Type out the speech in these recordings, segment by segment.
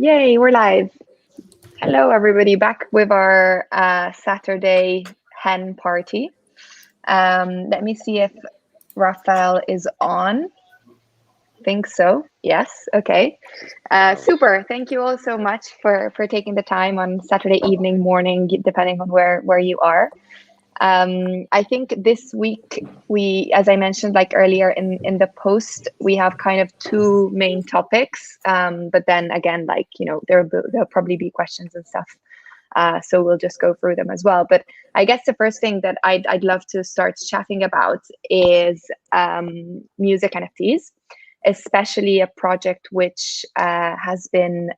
Yay, we're live. Hello, everybody, back with our Saturday hen party. Let me see if Raphael is on. Think so. Yes. Okay. Super. Thank you all so much for taking the time on Saturday evening, morning, depending on where you are. I think this week as I mentioned like earlier in the post, we have kind of two main topics. But then again, like, you know, there'll probably be questions and stuff. So we'll just go through them as well. But I guess the first thing that I'd love to start chatting about is music NFTs, especially a project which has been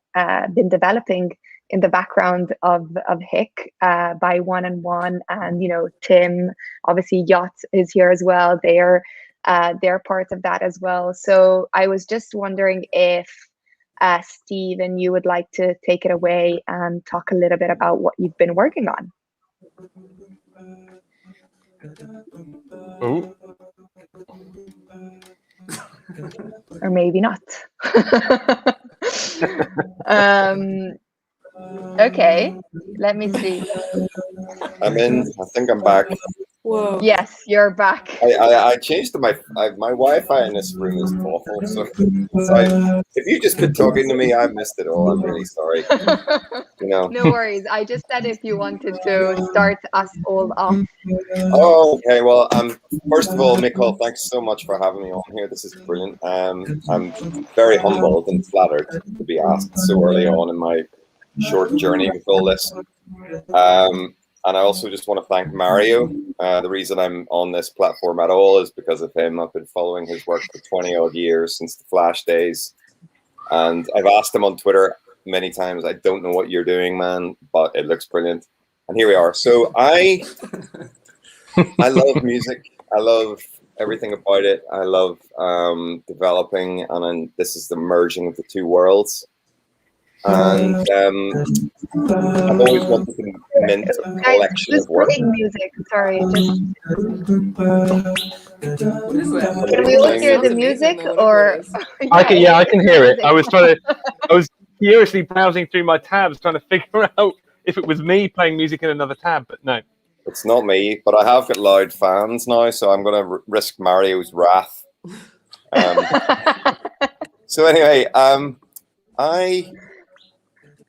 developing in the background of HIC by One and One, and you know, Tim, obviously Yacht is here as well. They're part of that as well. So I was just wondering if Stephen, you would like to take it away and talk a little bit about what you've been working on. Oh. Or maybe not. Okay, let me see. I'm in. I think I'm back. Whoa. Yes, you're back. I changed my Wi-Fi in this room is awful. So if you just been talking to me, I missed it all. I'm really sorry. You know. No worries. I just said if you wanted to start us all off. Oh, okay. Well, first of all, Mikkel, thanks so much for having me on here. This is brilliant. I'm very humbled and flattered to be asked so early on in my short journey with all this. And I also just want to thank Mario. The reason I'm on this platform at all is because of him. I've been following his work for 20 odd years, since the Flash days. And I've asked him on Twitter many times, I don't know what you're doing, man, but it looks brilliant. And here we are. So I love music. I love everything about it. I love developing, and then this is the merging of the two worlds. And I've always wanted to mint a collection of work. Music, sorry. What is that? Can we all hear the music, or? I can hear it. I was furiously browsing through my tabs trying to figure out if it was me playing music in another tab, but no. It's not me, but I have got loud fans now, so I'm going to risk Mario's wrath. So anyway,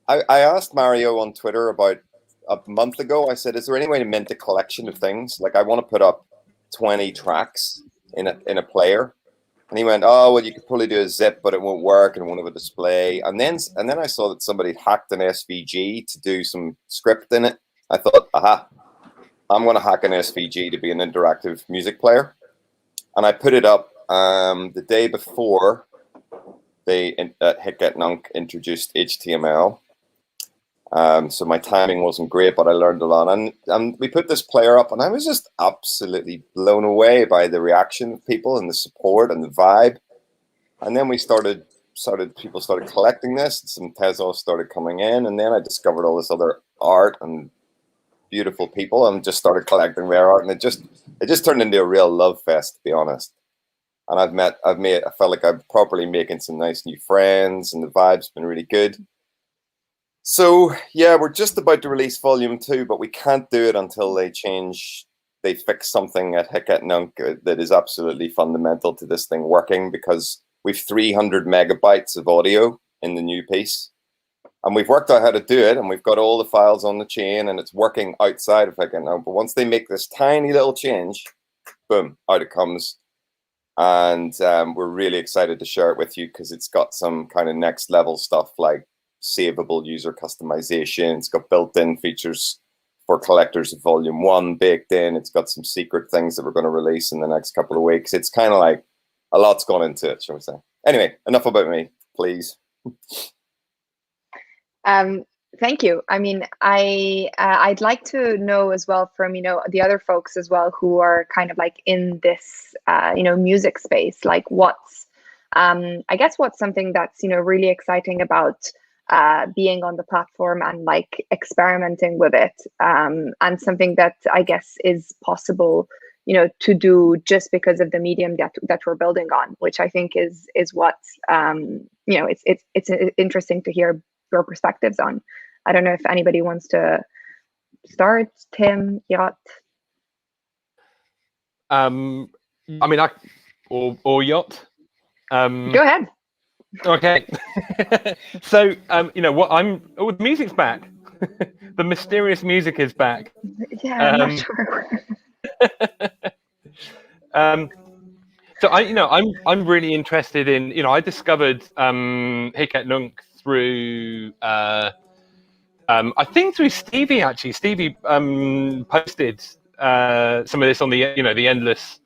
I asked Mario on Twitter about a month ago. I said, is there any way to mint a collection of things? Like, I want to put up 20 tracks in a player. And he went, oh, well, you could probably do a zip, but it won't work and won't have a display. And then I saw that somebody hacked an SVG to do some script in it. I thought, aha, I'm going to hack an SVG to be an interactive music player. And I put it up the day before they at nunc introduced HTML. So my timing wasn't great, but I learned a lot. And we put this player up, and I was just absolutely blown away by the reaction of people and the support and the vibe. And then people started collecting this. Some Tezos started coming in, and then I discovered all this other art and beautiful people, and just started collecting their art. And it just turned into a real love fest, to be honest. And I felt like I'm properly making some nice new friends, and the vibe's been really good. So yeah, we're just about to release volume 2, but we can't do it until they fix something at nunc that is absolutely fundamental to this thing working, because we've 300 megabytes of audio in the new piece. And we've worked out how to do it, and we've got all the files on the chain, and it's working outside of nunc. But once they make this tiny little change, boom, out it comes. And we're really excited to share it with you, because it's got some kind of next level stuff like savable user customization. It's got built-in features for collectors of volume 1 baked in. It's got some secret things that we're going to release in the next couple of weeks. It's kind of like a lot's gone into it, shall we say. Anyway, enough about me, please. Thank you. I mean, I'd like to know as well from, you know, the other folks as well who are kind of like in this, you know, music space, like what's, I guess what's something that's, you know, really exciting about being on the platform and like experimenting with it, and something that I guess is possible, you know, to do just because of the medium that we're building on, which I think is what, you know, it's interesting to hear your perspectives on. I don't know if anybody wants to start. Tim, Yacht. I mean, or Yacht. Go ahead. Okay. So, the music's back. The mysterious music is back. Yeah, I'm not sure. So I'm really interested in, I discovered Hic et Nunc through I think through Stevie actually. Stevie posted some of this on the the Endless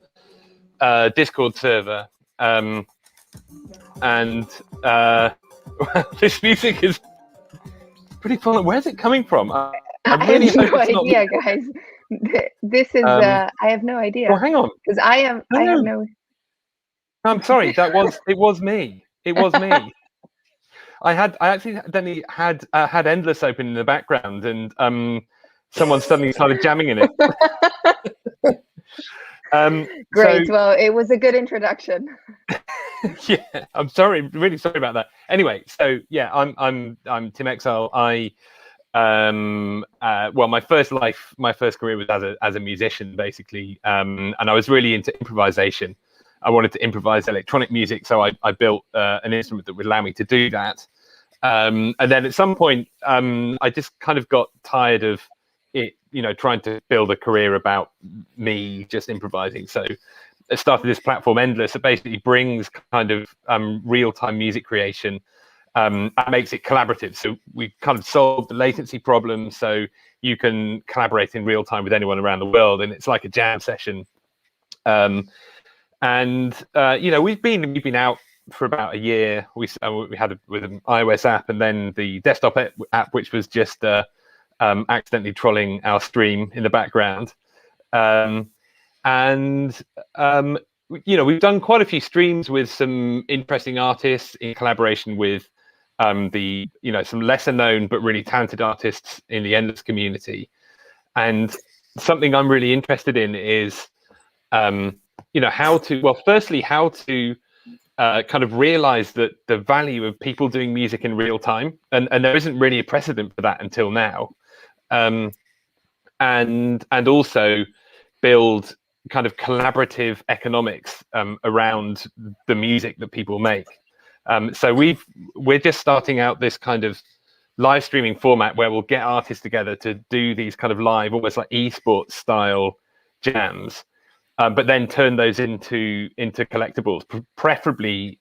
Discord server, and this music is pretty fun. Where's it coming from? I really have hope no it's idea, not... guys. This is I have no idea. Well, hang on, because I have no. I'm sorry. It was me. It was me. I accidentally had Endless open in the background, and someone suddenly started jamming in it. Great. Well, it was a good introduction. Yeah, I'm sorry, really sorry about that. Anyway, so yeah, I'm Tim Exile. My first career was as a musician, basically, and I was really into improvisation. I wanted to improvise electronic music, so I built an instrument that would allow me to do that. And then at some point, I just kind of got tired of it, trying to build a career about me just improvising. So I started this platform, Endless, that basically brings kind of real-time music creation and makes it collaborative. So we kind of solved the latency problem, so you can collaborate in real time with anyone around the world, and it's like a jam session. We've been out for about a year. We had with an iOS app, and then the desktop app, which was just accidentally trolling our stream in the background. We've done quite a few streams with some interesting artists in collaboration with some lesser known but really talented artists in the Endless community. And something I'm really interested in is how to kind of realize that the value of people doing music in real time, and there isn't really a precedent for that until now, and also build kind of collaborative economics around the music that people make. So we're just starting out this kind of live streaming format where we'll get artists together to do these kind of live, almost like esports style jams, but then turn those into collectibles, preferably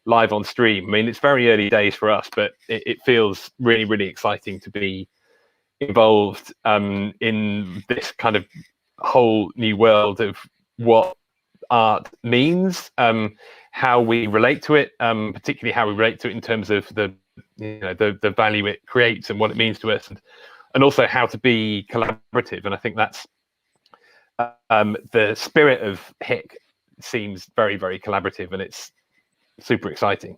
live on stream. I mean, it's very early days for us, but it feels really, really exciting to be involved in this kind of whole new world of what art means, how we relate to it, particularly how we relate to it in terms of the value it creates and what it means to us, and also how to be collaborative. And I think that's the spirit of Hic seems very, very collaborative, and it's super exciting.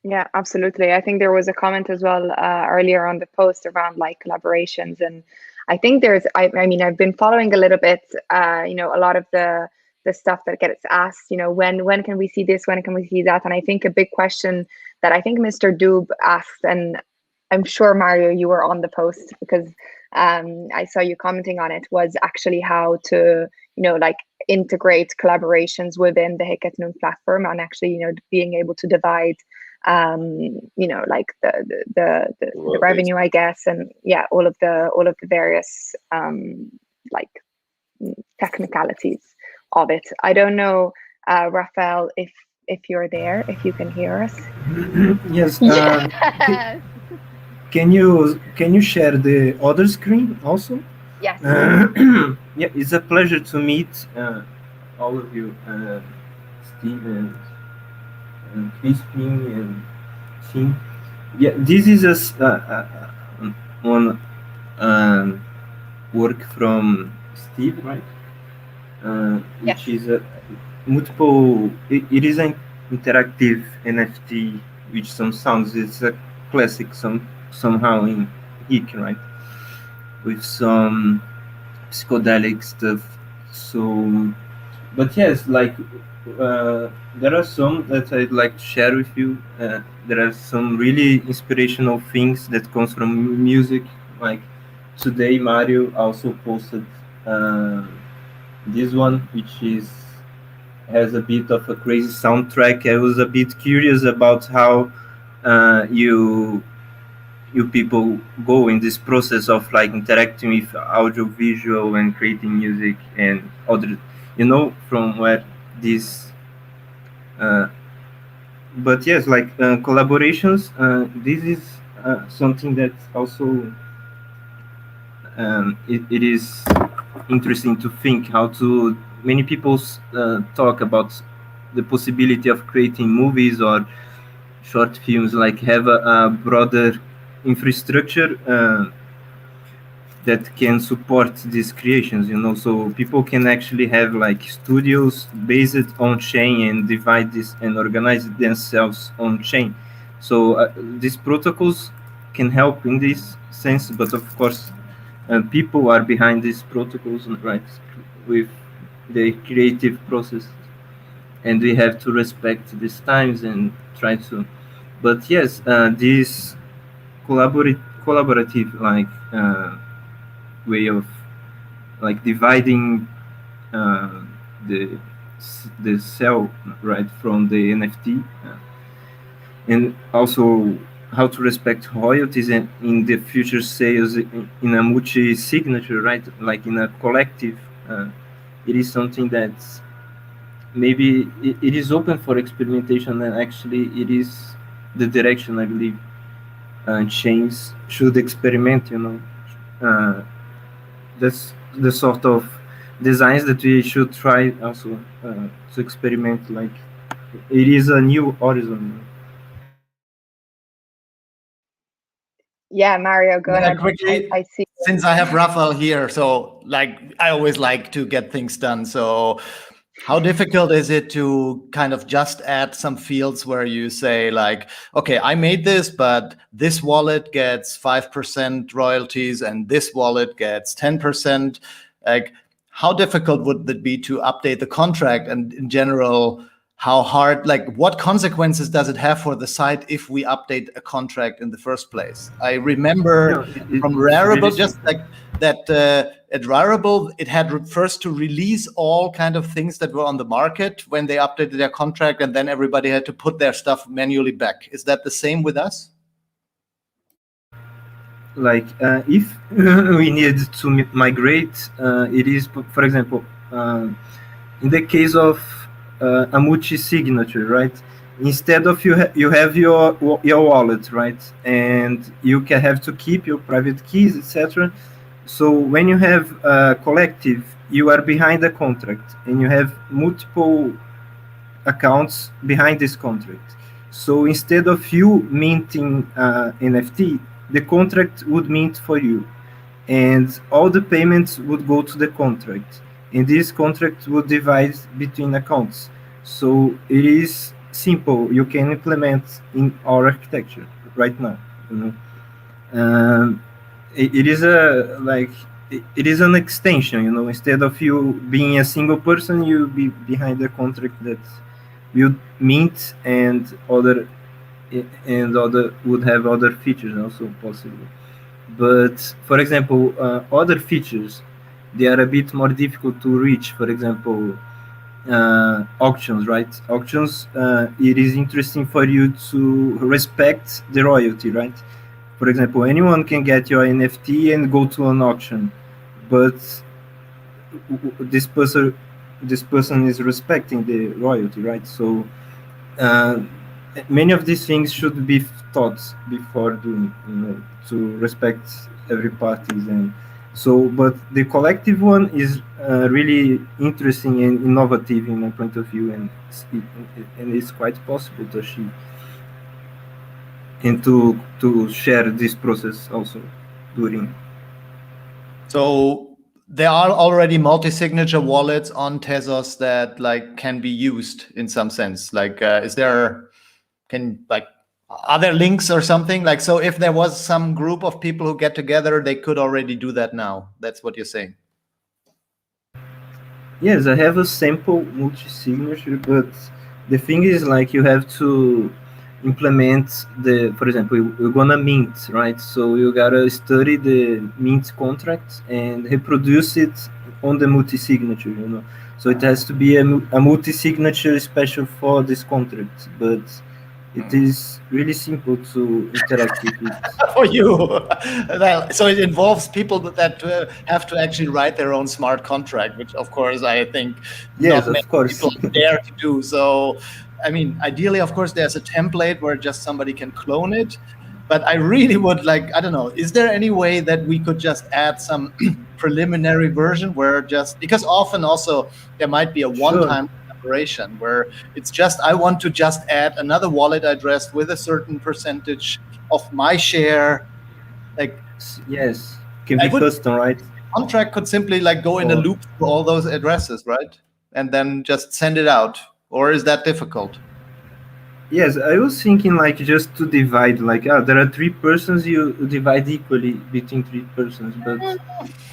Yeah, absolutely. I think there was a comment as well earlier on the post around like collaborations, and I think I mean, I've been following a little bit, a lot of the stuff that gets asked, when can we see this, when can we see that? And I think a big question that I think Mr. Doob asked, and I'm sure Mario, you were on the post because I saw you commenting on it, was actually how to, integrate collaborations within the Hic et Nunc platform, and actually, being able to divide like the revenue, I guess, and yeah, all of the various like technicalities of it. I don't know, Raphael, if you're there, if you can hear us. Yes. Yes. Can you share the other screen also? Yes. Yeah, it's a pleasure to meet all of you, Steve and Crispin and Tim. Yeah, this is one work from Steve, right? Which is a multiple. It is an interactive NFT with some sounds. It's a classic somehow in Hic, right? With some psychedelic stuff. So but yes, like there are some that I'd like to share with you. There are some really inspirational things that comes from music. Like today, Mario also posted uh, this one, which is has a bit of a crazy soundtrack. I was a bit curious about how you people go in this process of like interacting with audio visual and creating music and other, from where this uh, but yes, like collaborations, this is something that also it is interesting to think how to many people talk about the possibility of creating movies or short films, like have a broader infrastructure that can support these creations, so people can actually have like studios based on chain and divide this and organize themselves on chain. So these protocols can help in this sense, but of course people are behind these protocols, right, with the creative process, and we have to respect these times and try to. But yes, this collaborative like way of like dividing uh, the the cell, right, from the NFT, and also how to respect royalties and in the future sales in a multi signature, right, like in a collective. It is something that maybe it is open for experimentation, and actually it is the direction I believe chains should experiment. Uh, that's the sort of designs that we should try also to experiment. Like it is a new horizon. Yeah, Mario, go Yeah, ahead. quickly, I see. since I have Rafael here, so like I always like to get things done. So how difficult is it to kind of just add some fields where you say like, okay, I made this, but this wallet gets 5% royalties and this wallet gets 10%. Like, how difficult would it be to update the contract? And in general, how hard, like what consequences does it have for the site if we update a contract in the first place? I remember from It's Rarible, really just simple. like that at Rarible, it had first to release all kind of things that were on the market when they updated their contract, and then everybody had to put their stuff manually back. Is that the same with us? Like if we need to migrate, it is, for example, in the case of a multi-signature, right? Instead of you have your wallet, right, and you can have to keep your private keys, etc. So when you have a collective, you are behind the contract, and you have multiple accounts behind this contract. So instead of you minting NFT, the contract would mint for you, and all the payments would go to the contract, and this contract would divide between accounts. So it is simple. You can implement in our architecture right now. You know, it is a like it is an extension. Instead of you being a single person, you be behind the contract that will mint and other would have other features also possible. But for example, other features, they are a bit more difficult to reach. For example, auctions, right? Auctions, it is interesting for you to respect the royalty, right? For example, anyone can get your NFT and go to an auction, but this person is respecting the royalty, right? So uh, many of these things should be thought before doing, to respect every parties. And so, but the collective one is really interesting and innovative in my point of view, and it's quite possible to achieve and to share this process also during. So there are already multi-signature wallets on Tezos that like can be used in some sense. Like, is there are there links or something? Like, so if there was some group of people who get together, they could already do that now. That's what you're saying. Yes, I have a sample multi-signature, but the thing is like you have to implement the, for example, you're gonna mint, right? So you gotta study the mint contract and reproduce it on the multi-signature, you know. So it has to be a multi-signature special for this contract, but it is really simple to interact with it. For you. Well, so it involves people that have to actually write their own smart contract, which of course I think Yes, not many of course. people dare to do. So, I mean, ideally, of course, there's a template where just somebody can clone it. But I really would like, I don't know, is there any way that we could just add some preliminary version where just, because often also there might be a Sure. one-time collaboration where it's just, I want to just add another wallet address with a certain percentage of my share. Like, Yes, can I be would custom, right? contract could simply like go in a Or loop through all those addresses, right? And then just send it out. Or is that difficult? yes, I was thinking like just to divide, like there are three persons, you divide equally between three persons, but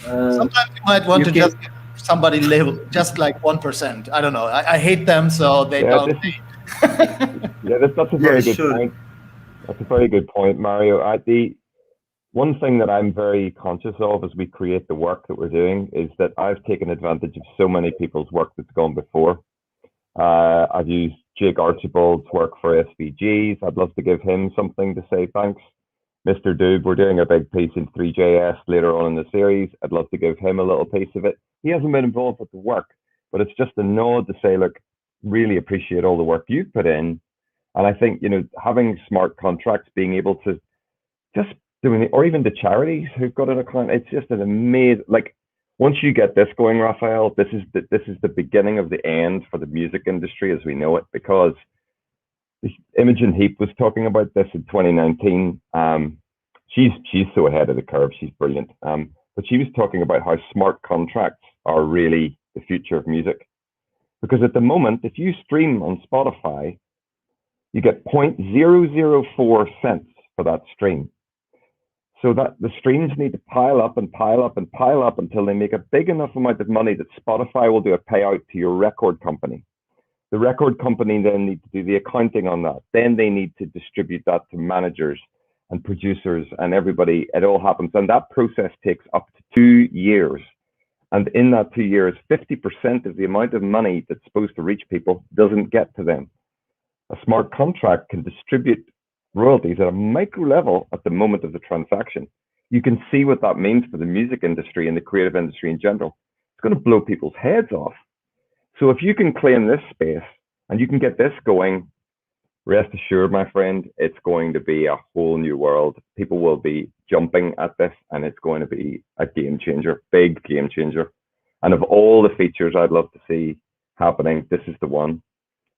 Sometimes you might want you to can. just give somebody label just like 1%. I don't know. I hate them, so they Yeah, don't. this is that's a Yeah, very good sure. point. That's a very good point, Mario. The one thing that I'm very conscious of as we create the work that we're doing is that I've taken advantage of so many people's work that's gone before. I've used Jake Archibald's work for SVGs. I'd love to give him something to say thanks. Mr. Doob, we're doing a big piece in 3JS later on in the series. I'd love to give him a little piece of it. He hasn't been involved with the work, but it's just a nod to say, look, really appreciate all the work you've put in. And I think, having smart contracts, being able to just doing it, or even the charities who've got an account, it's just an amazing, like, once you get this going, Raphael, this is the beginning of the end for the music industry as we know it, because Imogen Heap was talking about this in 2019. She's so ahead of the curve. She's brilliant. But she was talking about how smart contracts are really the future of music. Because at the moment, if you stream on Spotify, you get 0.004 cents for that stream. So that the streams need to pile up and pile up and pile up until they make a big enough amount of money that Spotify will do a payout to your record company. The record company then need to do the accounting on that. Then they need to distribute that to managers and producers and everybody. It all happens. And that process takes up to 2 years. And in that 2 years, 50% of the amount of money that's supposed to reach people doesn't get to them. A smart contract can distribute royalties at a micro level at the moment of the transaction. You can see what that means for the music industry and the creative industry in general. It's going to blow people's heads off. So if you can claim this space and you can get this going, rest assured, my friend, it's going to be a whole new world. People will be jumping at this, and it's going to be a game changer, big game changer. And of all the features I'd love to see happening, this is the one,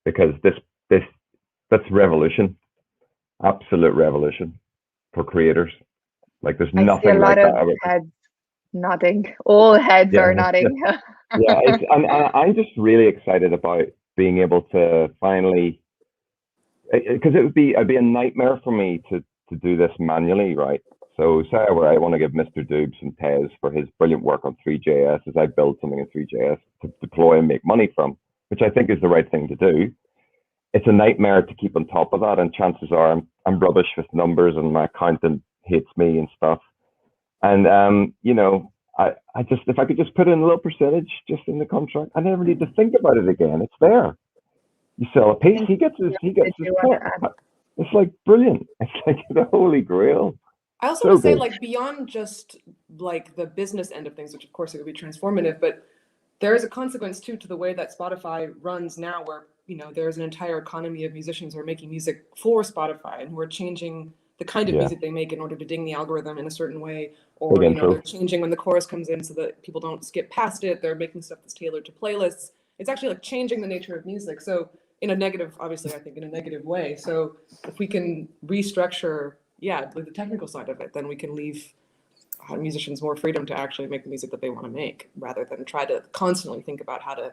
because that's revolution, absolute revolution for creators. Like there's I see a nothing lot like of that. heads nodding. All heads Yeah, are nodding. yeah. And I'm just really excited about being able to finally, because it'd be a nightmare for me to do this manually, right? So say I want to give Mr. Doob some Tez for his brilliant work on 3JS as I build something in 3JS to deploy and make money from, which I think is the right thing to do. It's a nightmare to keep on top of that, and chances are I'm rubbish with numbers and my accountant hates me and stuff. And I just, if I could just put in a little percentage just in the contract, I never need to think about it again. It's there. You sell a piece, he gets his cut. It's like brilliant. It's like the holy grail. I also So want to say, good. like, beyond just like the business end of things, which of course it would be transformative, but there is a consequence too to the way that Spotify runs now, where there's an entire economy of musicians who are making music for Spotify and who are changing the kind of Yeah. music they make in order to ding the algorithm in a certain way, or Big intro. they're changing when the chorus comes in so that people don't skip past it. They're making stuff that's tailored to playlists. It's actually like changing the nature of music. So in a negative, obviously, I think in a negative way. So if we can restructure, like the technical side of it, then we can leave musicians more freedom to actually make the music that they want to make, rather than try to constantly think about how to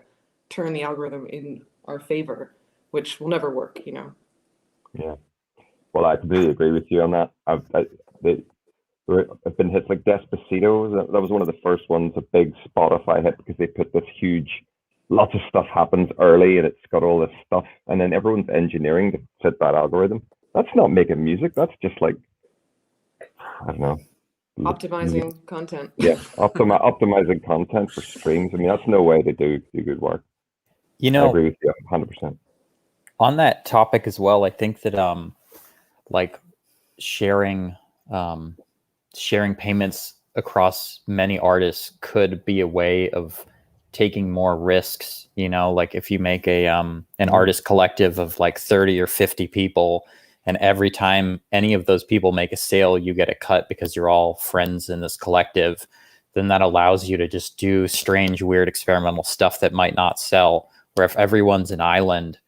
turn the algorithm in our favor, which will never work, Yeah. Well, I completely agree with you on that. I've been hits like Despacito. That was one of the first ones, a big Spotify hit, because they put this huge lots of stuff happens early and it's got all this stuff, and then everyone's engineering to fit that algorithm. That's not making music. That's just like, I don't know. Optimizing content. Yeah, optimizing content for streams. I mean, that's no way to do good work. You I know, agree with you 100%. on that topic as well, I think that like sharing payments across many artists could be a way of taking more risks. You know, like if you make a an artist collective of like 30 or 50 people, and every time any of those people make a sale, you get a cut because you're all friends in this collective, then that allows you to just do strange, weird, experimental stuff that might not sell. Where if everyone's an island,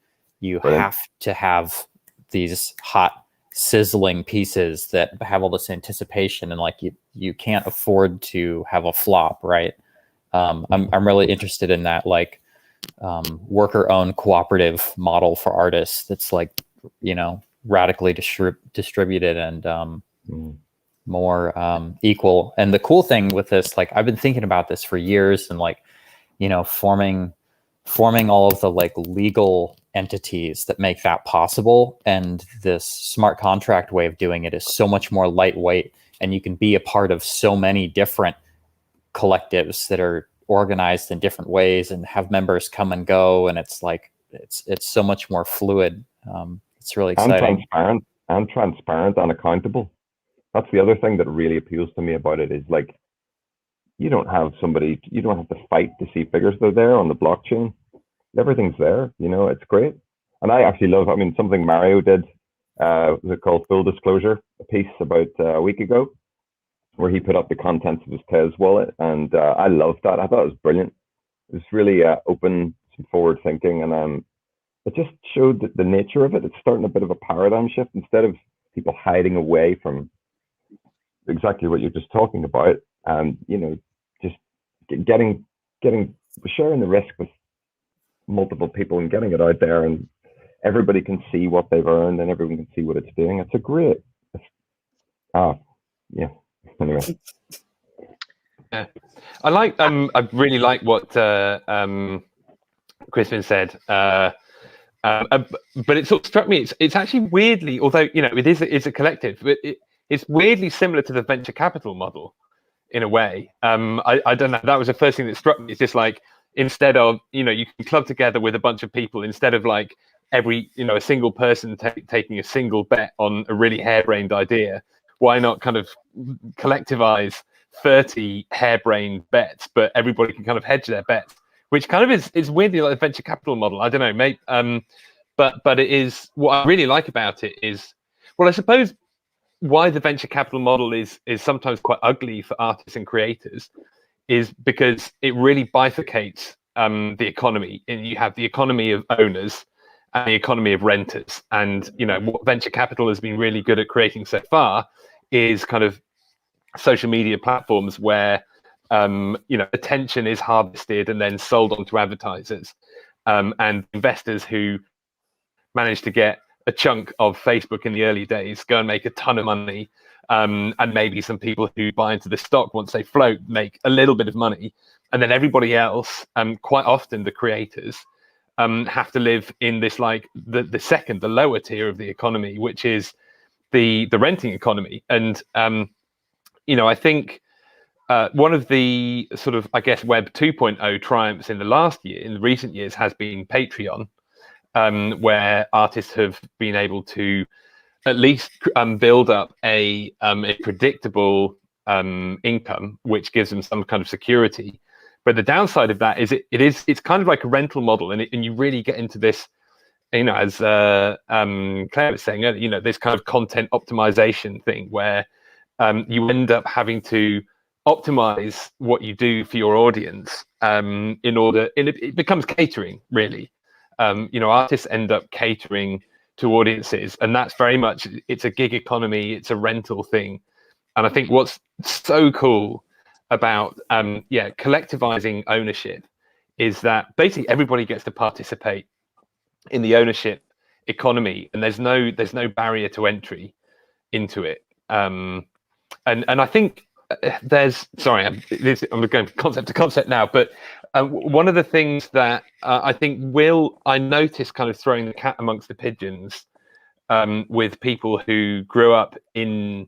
you have to have these hot, sizzling pieces that have all this anticipation, and like you can't afford to have a flop, right? I'm really interested in that, like worker-owned cooperative model for artists that's like, you know, radically distributed and more equal. And the cool thing with this, like I've been thinking about this for years, and like, you know, forming all of the like legal entities that make that possible. And this smart contract way of doing it is so much more lightweight, and you can be a part of so many different collectives that are organized in different ways and have members come and go. And it's like, it's so much more fluid. It's really exciting. And transparent and accountable. That's the other thing that really appeals to me about it, is like, you don't have to fight to see figures that are there on the blockchain. Everything's there, you know, it's great. And I actually love, I mean, something Mario did, was it called Full Disclosure, a piece about a week ago, where he put up the contents of his Tez wallet. And I loved that. I thought it was brilliant. It was really open, some forward thinking. And it just showed the nature of it. It's starting a bit of a paradigm shift. Instead of people hiding away from exactly what you're just talking about, and, you know, just sharing the risk with multiple people and getting it out there, and everybody can see what they've earned and everyone can see what it's doing. It's a great, yeah. Anyway. Yeah. I really like what Crispin said. But it sort of struck me, it's actually weirdly, although, you know, it's a collective, but it's weirdly similar to the venture capital model in a way. I don't know, that was the first thing that struck me. It's just like, instead of, you know, you can club together with a bunch of people, instead of like every, you know, a single person taking a single bet on a really harebrained idea, why not kind of collectivize 30 harebrained bets, but everybody can kind of hedge their bets, which kind of is weirdly like a venture capital model. I don't know, maybe, but it is, what I really like about it is, well, I suppose why the venture capital model is sometimes quite ugly for artists and creators is because it really bifurcates the economy. And you have the economy of owners and the economy of renters. And, you know, what venture capital has been really good at creating so far is kind of social media platforms where, you know, attention is harvested and then sold on to advertisers, and investors who manage to get a chunk of Facebook in the early days go and make a ton of money, and maybe some people who buy into the stock once they float make a little bit of money, and then everybody else, quite often the creators, have to live in this, like the lower tier of the economy, which is the renting economy. And you know, I think one of the sort of, I guess, Web 2.0 triumphs in the recent years has been Patreon, where artists have been able to at least build up a predictable income, which gives them some kind of security. But the downside of that is it's kind of like a rental model, and you really get into this, you know, as Claire was saying earlier, you know, this kind of content optimization thing where you end up having to optimize what you do for your audience it becomes catering, really. You know, artists end up catering to audiences, and that's very much, it's a gig economy, it's a rental thing. And I think what's so cool about collectivizing ownership is that basically everybody gets to participate in the ownership economy, and there's no barrier to entry into it. And I think there's sorry, I'm going concept to concept now, but one of the things that I think I noticed kind of throwing the cat amongst the pigeons with people who grew up in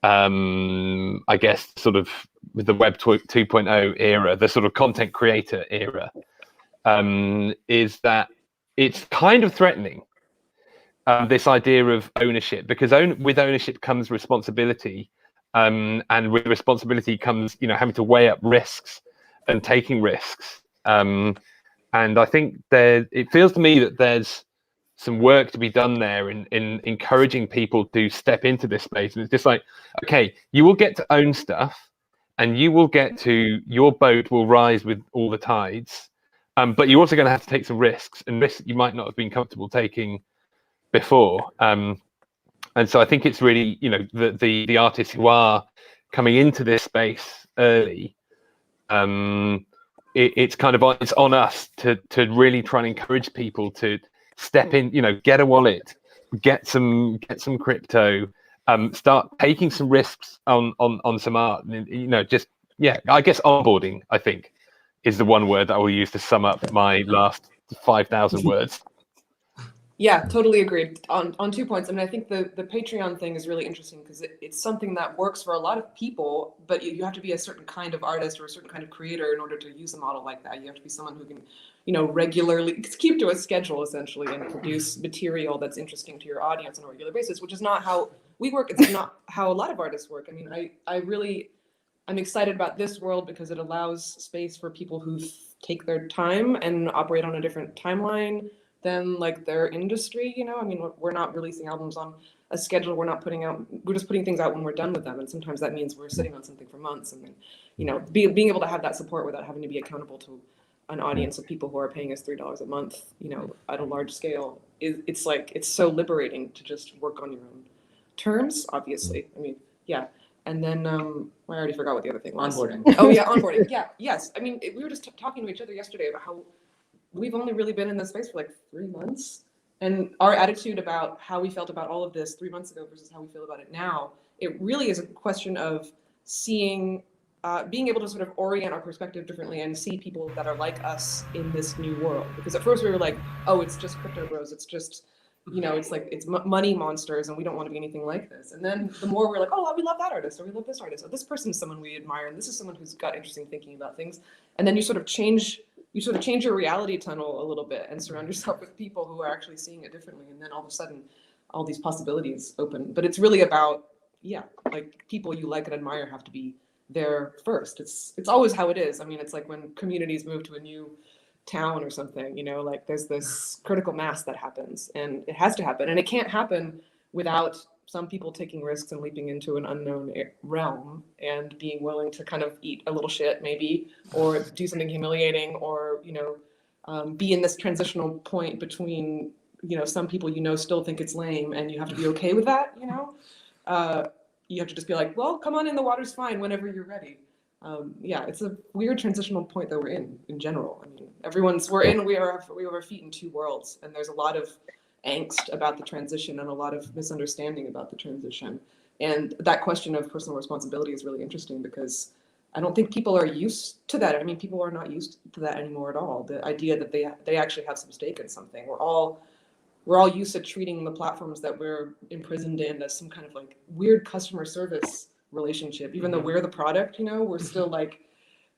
I guess sort of with the Web 2.0 era, the sort of content creator era, is that it's kind of threatening, this idea of ownership, because with ownership comes responsibility, and with responsibility comes, having to weigh up risks and taking risks. And I think it feels to me that there's some work to be done there in encouraging people to step into this space. And it's just like, okay, you will get to own stuff, and you will get to, your boat will rise with all the tides, but you're also going to have to take some risks, and risks you might not have been comfortable taking before. And so I think it's really, the artists who are coming into this space early, it's kind of it's on us to really try and encourage people to step in, get a wallet, get some crypto, start taking some risks on some art, and, just, I guess onboarding, I think, is the one word that I will use to sum up my last 5,000 words. Yeah, totally agreed on 2 points. I mean, I think the Patreon thing is really interesting because it's something that works for a lot of people, but you have to be a certain kind of artist or a certain kind of creator in order to use a model like that. You have to be someone who can, regularly keep to a schedule essentially and produce material that's interesting to your audience on a regular basis, which is not how we work. It's not how a lot of artists work. I mean, I'm excited about this world because it allows space for people who take their time and operate on a different timeline than like their industry. I mean, we're not releasing albums on a schedule. We're just putting things out when we're done with them. And sometimes that means we're sitting on something for months. And then, being able to have that support without having to be accountable to an audience of people who are paying us $3 a month, at a large scale, it's so liberating to just work on your own terms, obviously. I mean, yeah. And then I already forgot what the other thing was. Onboarding. Oh yeah, onboarding. Yeah, yes. I mean, we were just talking to each other yesterday about how we've only really been in this space for like 3 months, and our attitude about how we felt about all of this 3 months ago versus how we feel about it now, it really is a question of seeing, being able to sort of orient our perspective differently and see people that are like us in this new world. Because at first we were like, oh, it's just crypto bros, it's just, it's like, it's money monsters, and we don't want to be anything like this. And then the more we're like, oh, we love that artist, or we love this artist, or this person is someone we admire, and this is someone who's got interesting thinking about things. And then you sort of change your reality tunnel a little bit and surround yourself with people who are actually seeing it differently. And then all of a sudden, all these possibilities open. But it's really about, like, people you like and admire have to be there first. It's always how it is. I mean, it's like when communities move to a new town or something, like there's this critical mass that happens, and it has to happen. And it can't happen without some people taking risks and leaping into an unknown realm and being willing to kind of eat a little shit maybe, or do something humiliating, or, be in this transitional point between, some people, still think it's lame, and you have to be okay with that, you have to just be like, well, come on in, the water's fine whenever you're ready. It's a weird transitional point that we're in general. I mean, we have our feet in two worlds, and there's a lot of angst about the transition and a lot of misunderstanding about the transition. And that question of personal responsibility is really interesting because I don't think people are used to that. I mean, people are not used to that anymore at all. The idea that they actually have some stake in something. We're all used to treating the platforms that we're imprisoned in as some kind of like weird customer service relationship. Even though we're the product, we're still like,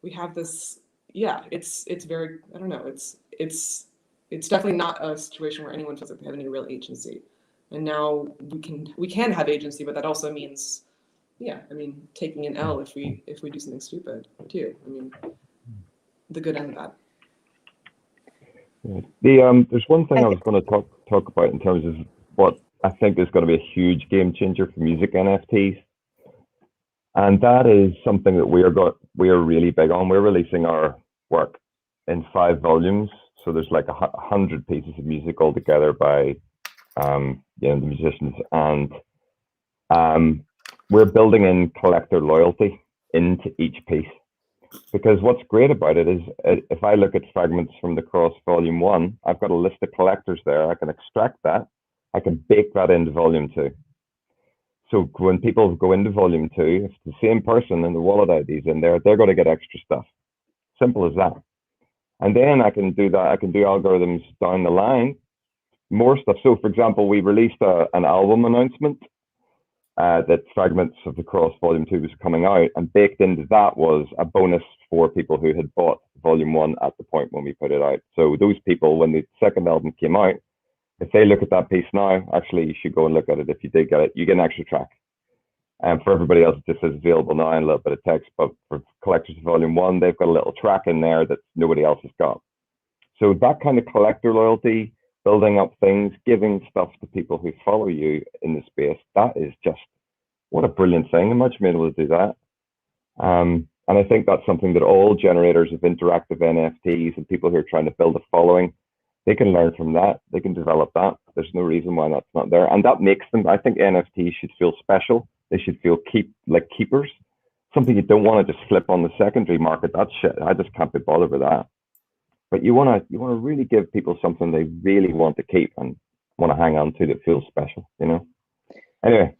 we have this, it's very, I don't know, it's definitely not a situation where anyone feels like they have any real agency. And now we can have agency, but that also means, taking an L if we do something stupid too. I mean, the good and the bad. There's one thing I was going to talk about in terms of what I think is going to be a huge game changer for music NFTs, and that is something that we are really big on. We're releasing our work in 5 volumes, so there's like 100 pieces of music all together by the musicians, and we're building in collector loyalty into each piece. Because what's great about it is, if I look at fragments from the Cross Volume 1, I've got a list of collectors there. I can extract that. I can bake that into Volume 2. So when people go into volume 2, if the same person and the wallet ID's in there, they're going to get extra stuff. Simple as that. And then I can do that. I can do algorithms down the line, more stuff. So for example, we released an album announcement that Fragments of the Cross Volume 2 was coming out, and baked into that was a bonus for people who had bought Volume 1 at the point when we put it out. So those people, when the second album came out, if they look at that piece now, actually, you should go and look at it. If you did get it, you get an extra track. And for everybody else, it just says available now and a little bit of text. But for collectors of Volume 1, they've got a little track in there that nobody else has got. So that kind of collector loyalty, building up things, giving stuff to people who follow you in the space, that is just, what a brilliant thing. Imagine being able to do that. And I think that's something that all generators of interactive NFTs and people who are trying to build a following, they can learn from that. They can develop that. There's no reason why that's not there. And that makes them, I think NFTs should feel special. They should feel like keepers. Something you don't want to just flip on the secondary market. That's shit. I just can't be bothered with that. But you want to really give people something they really want to keep and want to hang on to that feels special, you know? Anyway.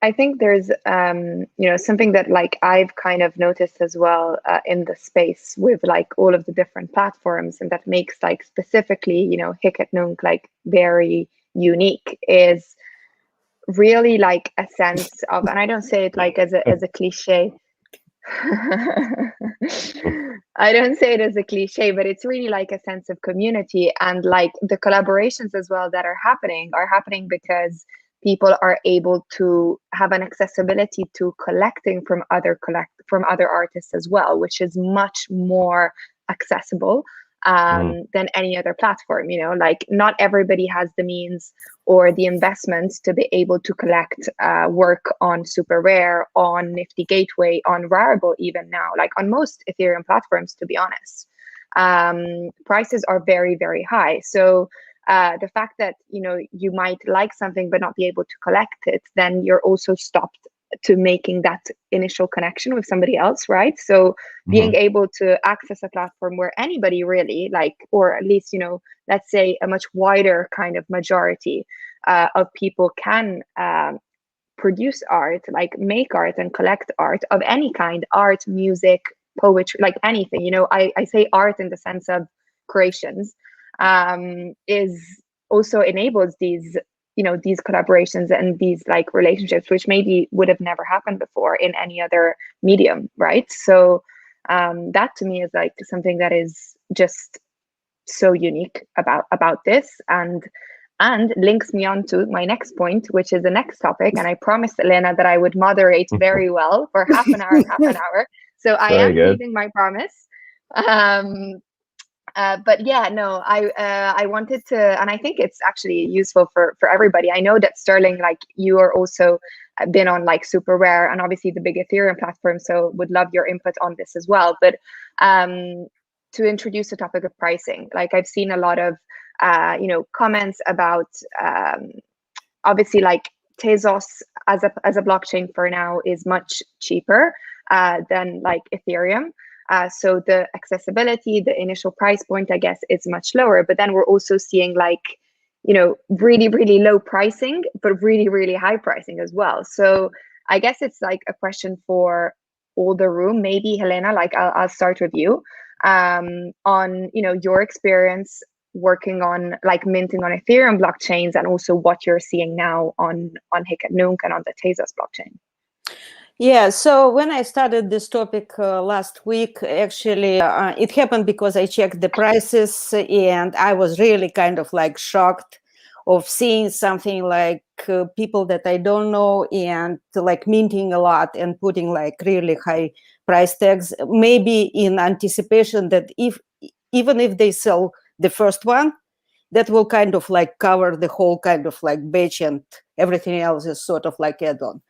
I think there's, you know, something that like I've kind of noticed as well in the space with like all of the different platforms, and that makes like specifically, you know, Hic Nunc like very unique is really like a sense of, and I don't say it like as a cliche. I don't say it as a cliche, but it's really like a sense of community, and like the collaborations as well that are happening because people are able to have an accessibility to collecting from other artists as well, which is much more accessible than any other platform. You know, like not everybody has the means or the investments to be able to collect work on Super Rare, on Nifty Gateway, on Rarible even now, like on most Ethereum platforms, to be honest. Prices are very, very high. So the fact that, you know, you might like something but not be able to collect it, then you're also stopped to making that initial connection with somebody else, right? So being able to access a platform where anybody really like, or at least, you know, let's say a much wider kind of majority of people can produce art, like make art and collect art of any kind, art, music, poetry, like anything, you know, I say art in the sense of creations, is also enables these, you know, these collaborations and these like relationships, which maybe would have never happened before in any other medium, right? So that to me is like something that is just so unique about this, and links me on to my next point, which is the next topic. And I promised Elena that I would moderate very well for half an hour and half an hour. So I am keeping my promise. But yeah, no, I wanted to, and I think it's actually useful for everybody. I know that Sterling, like you are also been on like Super Rare and obviously the big Ethereum platform, so would love your input on this as well. But to introduce the topic of pricing, like I've seen a lot of you know, comments about obviously like Tezos as a blockchain for now is much cheaper than like Ethereum. So the accessibility, the initial price point, I guess, is much lower. But then we're also seeing like, you know, really, really low pricing, but really, really high pricing as well. So I guess it's like a question for all the room. Maybe Helena, like I'll start with you on, you know, your experience working on like minting on Ethereum blockchains, and also what you're seeing now on Hic Nunc and on the Tezos blockchain. Yeah, so when I started this topic last week, actually, it happened because I checked the prices and I was really kind of like shocked of seeing something like people that I don't know and like minting a lot and putting like really high price tags, maybe in anticipation that even if they sell the first one, that will kind of like cover the whole kind of like batch and everything else is sort of like add-on.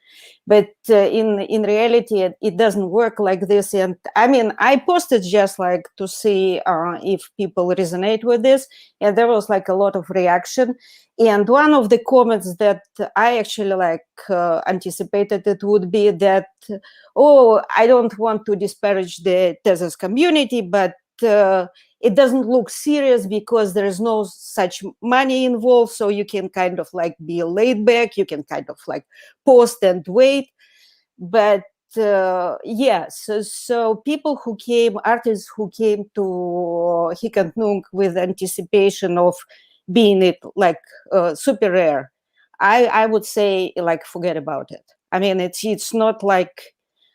But in reality, it doesn't work like this. And I mean, I posted just like to see if people resonate with this. And there was like a lot of reaction. And one of the comments that I actually like anticipated it would be that, oh, I don't want to disparage the Tezos community, but it doesn't look serious because there is no such money involved. So you can kind of like be laid back. You can kind of like post and wait. But so people who came, artists who came to Hic and Nunc with anticipation of being it like super rare, I would say like forget about it. I mean, it's not like,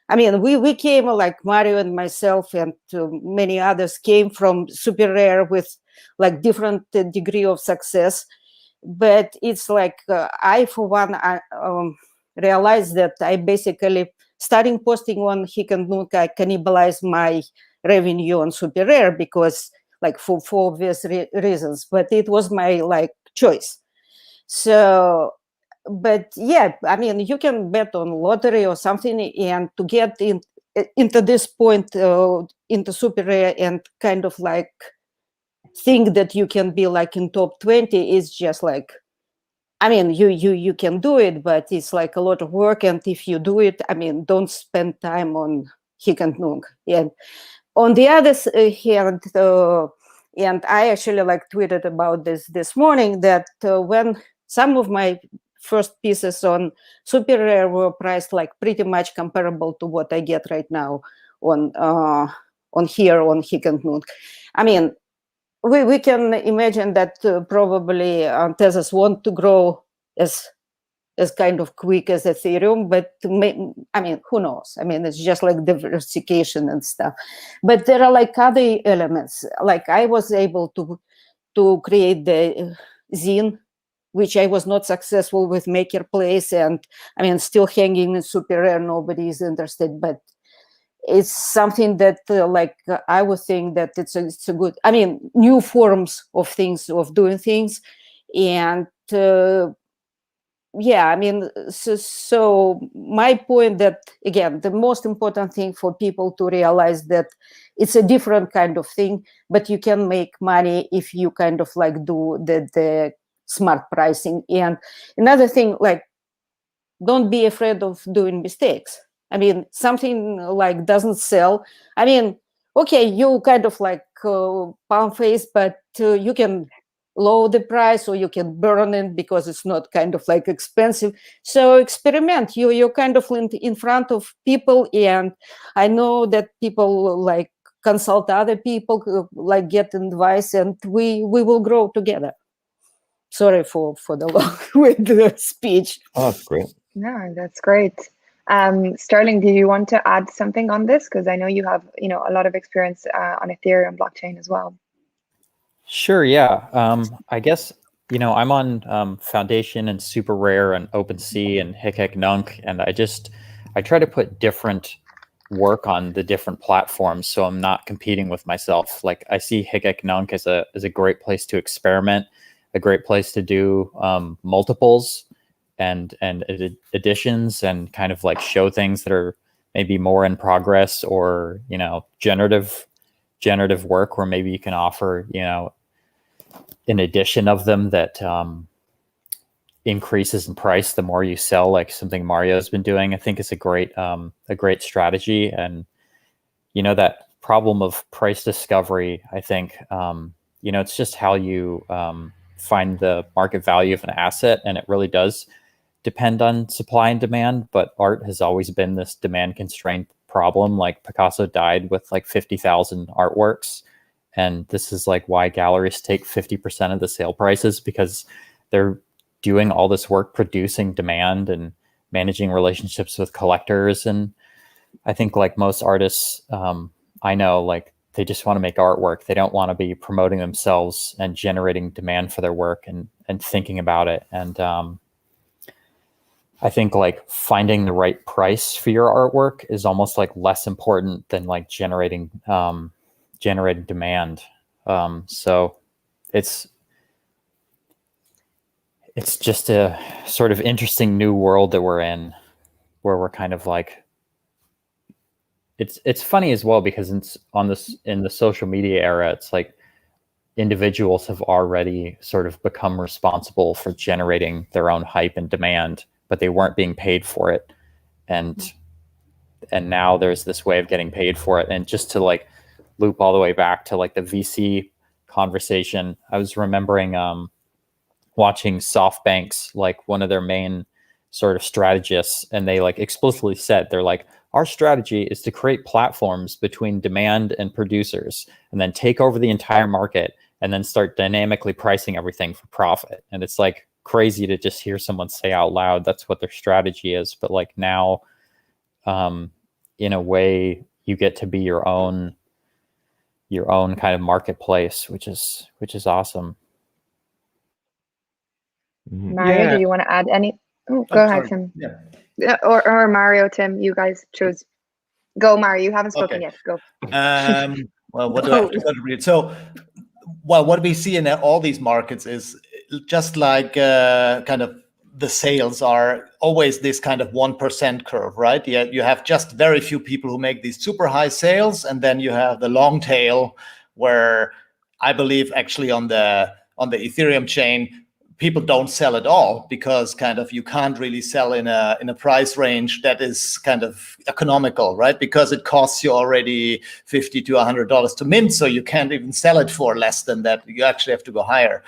I mean, we came, like Mario and myself and many others came from super rare with like different degree of success. But it's like I, for one, realized that I basically starting posting on Hic and Nunc, I cannibalized my revenue on super rare because like for obvious reasons. But it was my like choice. So but yeah, I mean, you can bet on lottery or something, and to get into this point, into super rare and kind of like think that you can be like in top 20 is just like, I mean, you can do it, but it's like a lot of work. And if you do it, I mean, don't spend time on Hic and Nunc. And on the other hand, and I actually like tweeted about this morning, that when some of my first pieces on super rare were priced like pretty much comparable to what I get right now on here on Hic and Nunc. I mean, we can imagine that probably Tezos want to grow as kind of quick as Ethereum, but I mean, who knows? I mean, it's just like diversification and stuff. But there are like other elements. Like I was able to create the zine, which I was not successful with Maker Place, and I mean, still hanging in super rare. Nobody is interested, but it's something that I would think that it's a good, I mean, new forms of things, of doing things. And yeah, I mean, so my point that, again, the most important thing for people to realize that it's a different kind of thing, but you can make money if you kind of like do the smart pricing. And another thing, like, don't be afraid of doing mistakes. I mean, something like doesn't sell. I mean, okay, you kind of like palm face, but you can lower the price or you can burn it because it's not kind of like expensive. So experiment. You're kind of in front of people, and I know that people like consult other people, like get advice, and we will grow together. Sorry for the long-winded speech. Oh, that's great. No, that's great. Sterling, do you want to add something on this? Because I know you have, a lot of experience on Ethereum blockchain as well. Sure, yeah. I guess, I'm on Foundation and Super Rare and OpenSea and Hic Nunc, and I try to put different work on the different platforms, so I'm not competing with myself. Like, I see Hic Nunc as a great place to experiment, a great place to do multiples and additions, and kind of like show things that are maybe more in progress, or generative work where maybe you can offer an addition of them that increases in price the more you sell, like something Mario's been doing. I think is a great strategy. And that problem of price discovery, I think it's just how you find the market value of an asset, and it really does depend on supply and demand. But art has always been this demand constraint problem. Like, Picasso died with like 50,000 artworks, and this is like why galleries take 50% of the sale prices, because they're doing all this work producing demand and managing relationships with collectors. And I think, like most artists I know, like, they just want to make artwork. They don't want to be promoting themselves and generating demand for their work and thinking about it. And I think like finding the right price for your artwork is almost like less important than like generating demand. So it's just a sort of interesting new world that we're in, where we're kind of like, it's funny as well, because in the social media era, it's like individuals have already sort of become responsible for generating their own hype and demand, but they weren't being paid for it. And now there's this way of getting paid for it. And just to like loop all the way back to like the VC conversation. I was remembering watching SoftBank's like one of their main sort of strategists, and they like explicitly said, they're like, our strategy is to create platforms between demand and producers and then take over the entire market and then start dynamically pricing everything for profit. And it's like crazy to just hear someone say out loud that's what their strategy is. But like now, in a way, you get to be your own kind of marketplace, which is awesome. Mario, do you want to add any? Oh, go ahead, Tim. Yeah. Or Mario, Tim, you guys choose. Go, Mario. You haven't spoken yet. Go. Well, what do I have to read? So, well, what we see in all these markets is just like kind of the sales are always this kind of 1% curve, right? You have just very few people who make these super high sales, and then you have the long tail, where I believe actually on the Ethereum chain, people don't sell at all, because kind of you can't really sell in a price range that is kind of economical, right? Because it costs you already $50 to $100 to mint, so you can't even sell it for less than that. You actually have to go higher.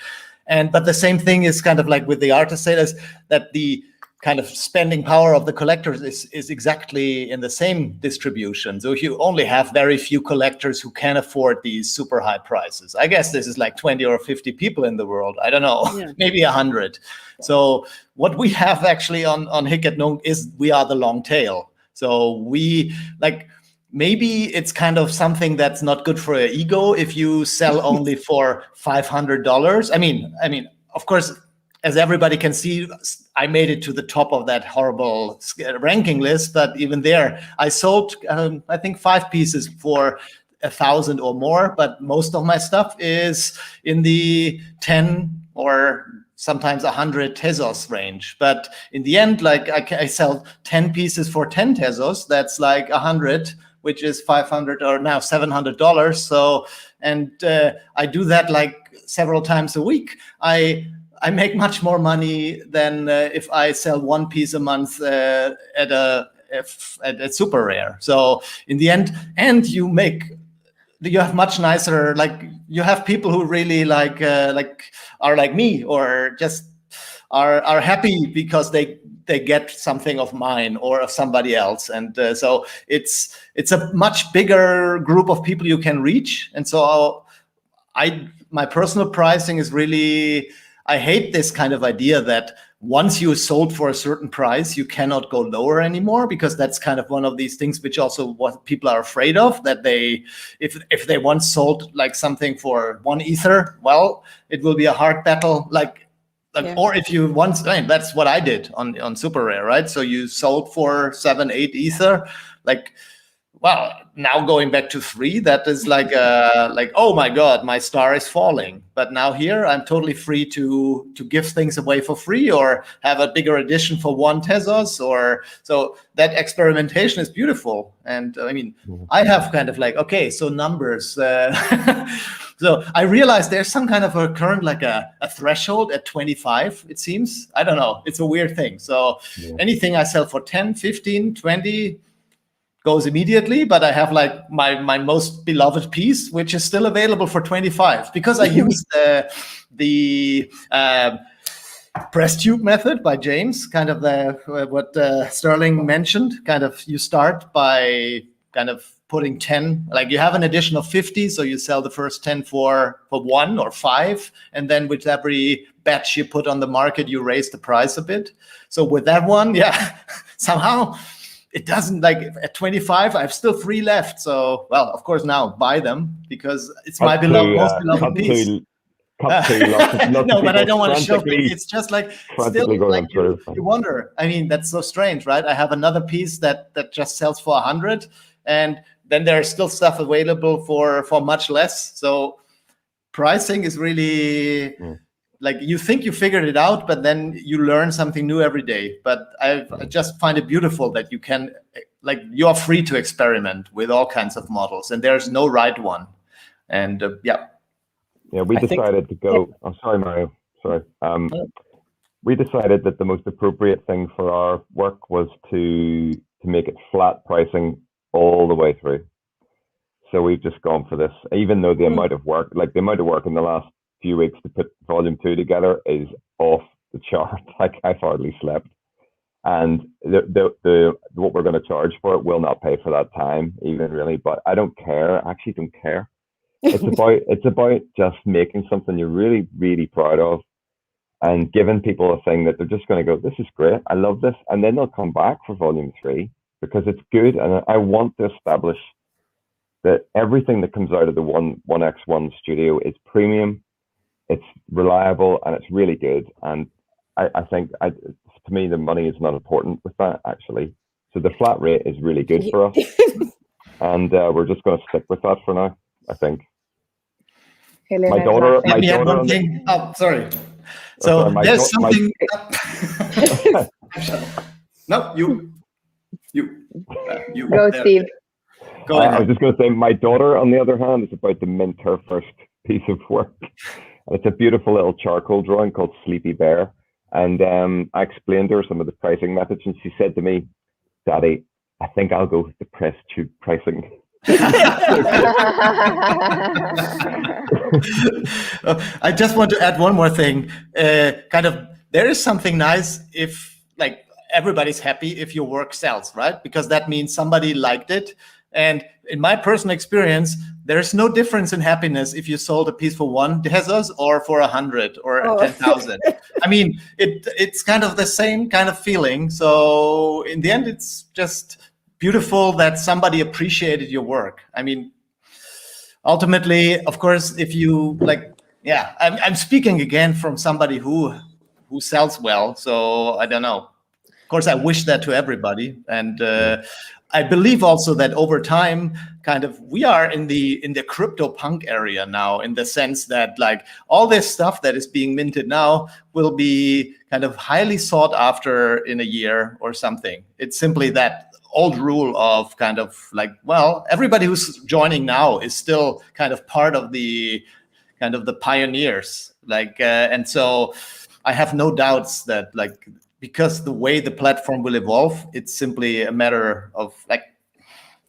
But the same thing is kind of like with the artist sales, that the kind of spending power of the collectors is exactly in the same distribution. So you only have very few collectors who can afford these super high prices. I guess this is like 20 or 50 people in the world. I don't know, maybe 100. So what we have actually on Hic et Nunc is we are the long tail. So we like, maybe it's kind of something that's not good for your ego if you sell only for $500. I mean, of course, as everybody can see, I made it to the top of that horrible ranking list, but even there, I sold, I think 5 pieces for 1,000 or more, but most of my stuff is in the 10 or sometimes 100 Tezos range. But in the end, like I sell 10 pieces for 10 Tezos, that's like 100, which is $500 or now $700. So, and I do that like several times a week. I make much more money than if I sell 1 piece a month at super rare. So in the end, and you have much nicer, like you have people who really like are like me, or just are happy because they get something of mine or of somebody else. And so it's a much bigger group of people you can reach. And so my personal pricing is really, I hate this kind of idea that once you sold for a certain price, you cannot go lower anymore, because that's kind of one of these things which also what people are afraid of, that if they once sold like something for 1 Ether, well, it will be a hard battle. Or if you once, that's what I did on Super Rare, right? So you sold for 7, 8 Ether, like, well, now going back to 3, that is like oh my God, my star is falling. But now here, I'm totally free to give things away for free, or have a bigger edition for 1 Tezos, or so that experimentation is beautiful. And I mean, I have kind of like, okay, so numbers. So I realized there's some kind of a current, like a threshold at 25, it seems. I don't know. It's a weird thing. So anything I sell for 10, 15, 20 goes immediately, but I have like my most beloved piece, which is still available for 25, because I use the press tube method by James, kind of what Sterling mentioned. Kind of you start by kind of putting 10, like you have an edition of 50, so you sell the first 10 for 1 or 5, and then with every batch you put on the market, you raise the price a bit. So with that one, somehow it doesn't, like at 25, I have still 3 left. So, well, of course now buy them, because it's my most beloved piece. No, but I don't want to show it. It's just like still like you wonder. I mean, that's so strange, right? I have another piece that just sells for 100, and then there's still stuff available for much less. So pricing is really like, you think you figured it out, but then you learn something new every day. But I just find it beautiful that you can, like, you're free to experiment with all kinds of models, and there's no right one. And we decided to go. I'm sorry, Mario. Sorry. We decided that the most appropriate thing for our work was to make it flat pricing all the way through. So we've just gone for this, even though the amount of work, like the amount of work in the last few weeks to put volume 2 together is off the chart. Like I've hardly slept. And the what we're going to charge for it will not pay for that time even really, but I don't care. I actually don't care. It's about just making something you're really, really proud of and giving people a thing that they're just going to go, this is great, I love this, and then they'll come back for volume 3 because it's good. And I want to establish that everything that comes out of the 1x1 studio is premium, it's reliable, and it's really good. And I think to me the money is not important with that actually. So the flat rate is really good for us, and we're just going to stick with that for now, I think. My daughter. Let me add one thing. Oh, sorry. So there's something. No, you. Go, Steve. Go ahead. I was just going to say, my daughter, on the other hand, is about to mint her first piece of work. It's a beautiful little charcoal drawing called Sleepy Bear. And I explained to her some of the pricing methods, and she said to me, Daddy, I think I'll go with the press tube pricing. I just want to add one more thing. There is something nice if like everybody's happy if your work sells, right? Because that means somebody liked it. And in my personal experience, there's no difference in happiness if you sold a piece for $1 or for 100 or 10,000. I mean, it's kind of the same kind of feeling. So in the end, it's just beautiful that somebody appreciated your work. I mean, ultimately, of course, if you like, yeah, I'm speaking again from somebody who sells well. So I don't know. Of course, I wish that to everybody, and I believe also that over time, kind of, we are in the crypto punk area now, in the sense that like all this stuff that is being minted now will be kind of highly sought after in a year or something. It's simply that old rule of kind of like, well, everybody who's joining now is still kind of part of the kind of the pioneers, like, and so I have no doubts that like, because the way the platform will evolve, it's simply a matter of like,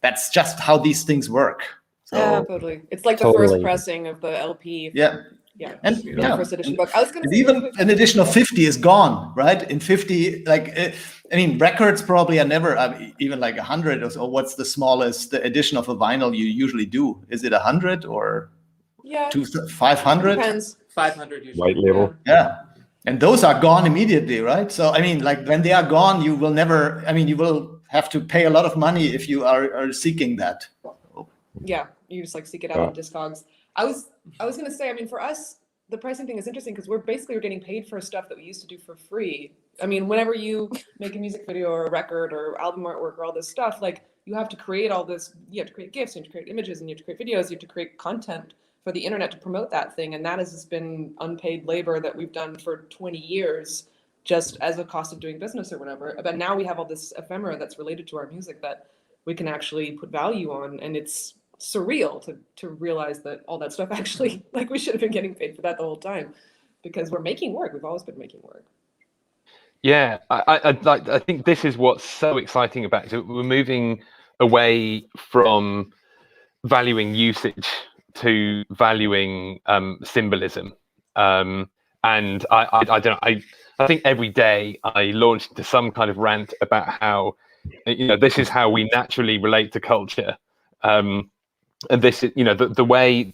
that's just how these things work. So, yeah, totally. It's like the first pressing of the LP. Yeah. Yeah. And the first edition book. I was going to say even an edition of 50 is gone, right? In 50, like, I mean, records probably are never even like 100 or so. What's the smallest edition of a vinyl you usually do? Is it 100 or 500? Depends. 500 usually. White label. Yeah. And those are gone immediately, right? So, I mean, like when they are gone, you will never, I mean, you will have to pay a lot of money if you are seeking that. Yeah, you just like seek it out on Discogs. I was going to say, I mean, for us, the pricing thing is interesting because we're getting paid for stuff that we used to do for free. I mean, whenever you make a music video or a record or album artwork or all this stuff, like you have to create all this, you have to create GIFs, you have to create images, and you have to create videos, you have to create content for the internet to promote that thing. And that has just been unpaid labor that we've done for 20 years, just as a cost of doing business or whatever. But now we have all this ephemera that's related to our music that we can actually put value on. And it's surreal to realize that all that stuff actually, like, we should have been getting paid for that the whole time, because we're making work. We've always been making work. Yeah, I think this is what's so exciting about it. We're moving away from valuing usage to valuing symbolism, and I don't know. I think every day I launch into some kind of rant about how, you know, this is how we naturally relate to culture, and this is, you know, the way